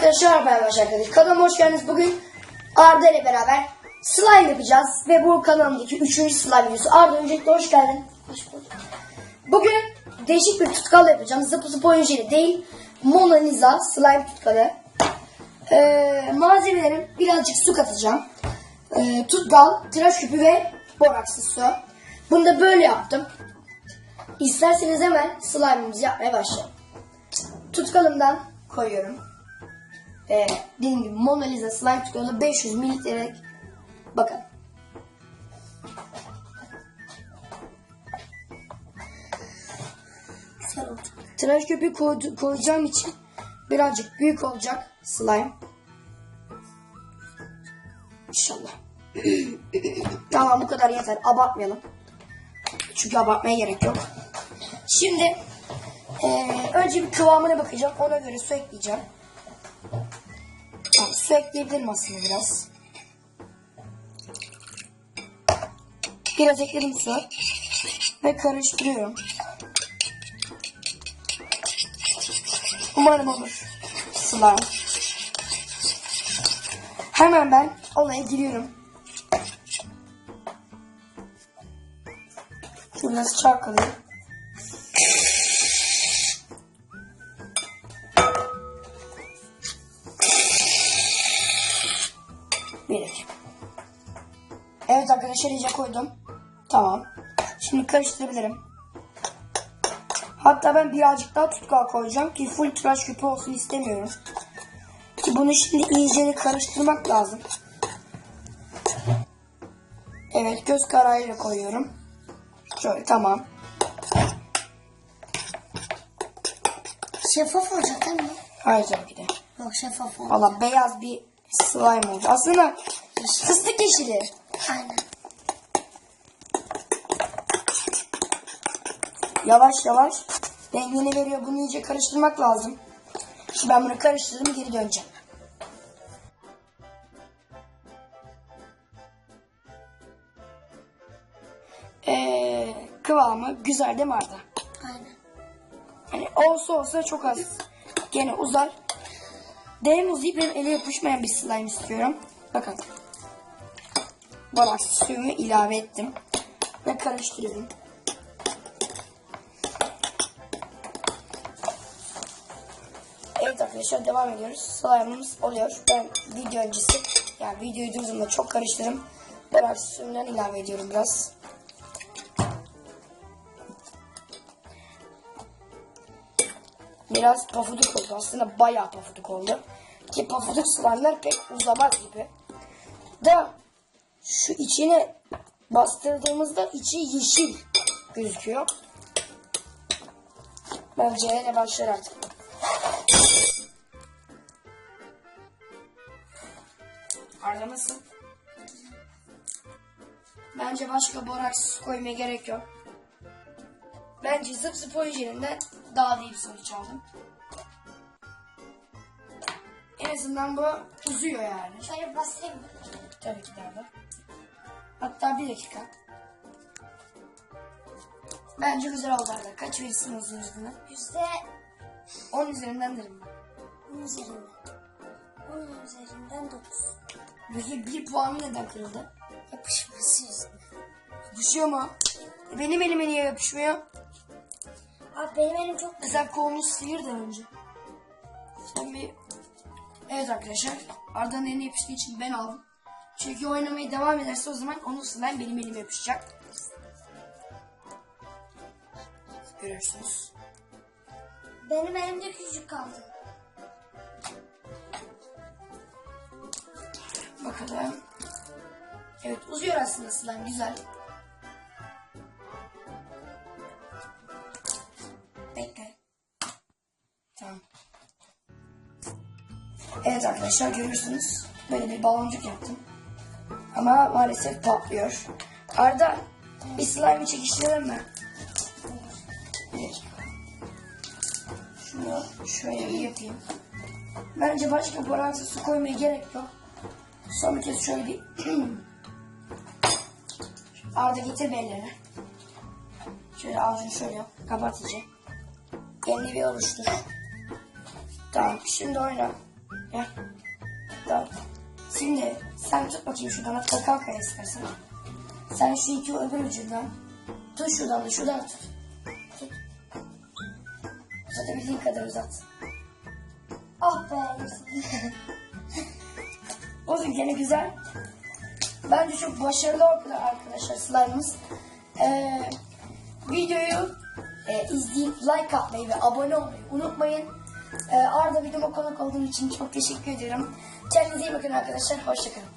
Arkadaşlar merhaba arkadaşlar. Kanalıma hoş geldiniz. Bugün Arda ile beraber slime yapacağız. Ve bu kanalımdaki 3. slime videosu. Arda öncelikle hoş geldin. Hoş bulduk. Bugün değişik bir tutkal yapacağım. Zıpı zıpı oyuncuyla değil. Mona Lisa slime tutkalı. Malzemelerim birazcık su katacağım. Tutkal, tıraş küpü ve borakslı su. Bunu da böyle yaptım. İsterseniz hemen slime'ımızı yapmaya başlayalım. Tutkalımdan koyuyorum. Dediğim gibi Mona Lisa slime tutkalı 500 mililitrelik. Bakın. Tıraş köpüğü koyacağım için birazcık büyük olacak slime. İnşallah. Tamam, bu kadar yeter. Abartmayalım. Çünkü abartmaya gerek yok. Şimdi önce bir kıvamına bakacağım. Ona göre su ekleyeceğim. Tamam, su ekleyebilirim aslında biraz. Biraz ekledim su. Ve karıştırıyorum. Umarım olur. Slime. Hemen ben olaya giriyorum. Şurada çalkalayayım. Bir. Evet arkadaşlar, iyice koydum. Tamam. Şimdi karıştırabilirim. Hatta ben birazcık daha tutkal koyacağım ki full tıraş küpü olsun istemiyorum. Ki bunu şimdi iyice karıştırmak lazım. Evet, göz kararıyla koyuyorum. Şöyle, tamam. Şeffaf olacak değil mi? Hayır, tabii ki de. Yok, şeffaf olacak. Valla beyaz bir slime olacak. Aslında fıstık yeşili. Aynen. Yavaş yavaş rengini veriyor. Bunu iyice karıştırmak lazım. Şimdi ben bunu karıştırdım, geri döneceğim. Kıvamı güzel değil mi Arda? Aynen. Hani olsa çok az. Gene uzar. Hem uzayıp hem ele yapışmayan bir slime istiyorum. Bakın. Borax suyumu ilave ettim. Ve karıştırıyorum. Evet arkadaşlar, devam ediyoruz. Slime'ımız oluyor. Ben video öncesi, yani videoyu durdurduğumda çok karıştırdım. Borax suyundan ilave ediyorum biraz. Biraz pafuduk oldu. Aslında bayağı pafuduk oldu. Ki pafuduk slime'lar pek uzamaz gibi. Da şu içine bastırdığımızda içi yeşil gözüküyor. Bence de başlar artık. Arda nasıl? Bence başka boraks koymaya gerek yok. Bence zıp zıp oyunculuğundan daha iyi bir sonuç aldım. En azından bu uzuyor yani. Şöyle bastırayım mı? Tabii ki de Arda. Hatta bir dakika. Bence güzel oldu Arda. Kaç verirsin uzun üzerinden? %10 üzerinden derim ben. 10 üzerinden. 10 üzerinden 9. Peki bir puanı neden kırıldı? Yapışması yüzünden. Yapışıyor mu? Benim elime niye yapışmıyor? Abi benim elim çok güzel. Sen kolunu sıyır da önce. Sen bir... Evet arkadaşlar. Arda'nın eline yapıştığı için ben aldım. Çünkü oynamaya devam ederse o zaman onun slime benim elime yapışacak. Görüyorsunuz. Benim elimde küçük kaldı. Bakalım. Evet, uzuyor aslında slime, güzel. Bekle. Tamam. Evet arkadaşlar, görüyorsunuz. Böyle bir baloncuk yaptım. Ama maalesef patlıyor. Arda, bir slime'ı çekiştirelim mi? Şunu şöyle bir yapayım. Bence başka boraksız su koymaya gerek yok. Son bir kez şöyle bir... Arda, getir bellerini. Şöyle ağzını şöyle yap. Kapat iyice. Elini bir oluştur. Tamam, şimdi oyna. Gel. Tamam. Şimdi sen tut bakayım şuradan. Hatta kalk ayağa istersen. Sen şu iki öbür ucundan. Tut şuradan da şuradan tut. Tut. Uzatabildiğin kadar uzat. Ah be. Olsun gene güzel. Bence çok başarılı oldu arkadaşlar slime'ımız. Videoyu izleyip like atmayı ve abone olmayı unutmayın. Arda videoma konuk olduğum için çok teşekkür ediyorum. Kendinize iyi bakın arkadaşlar. Hoşçakalın.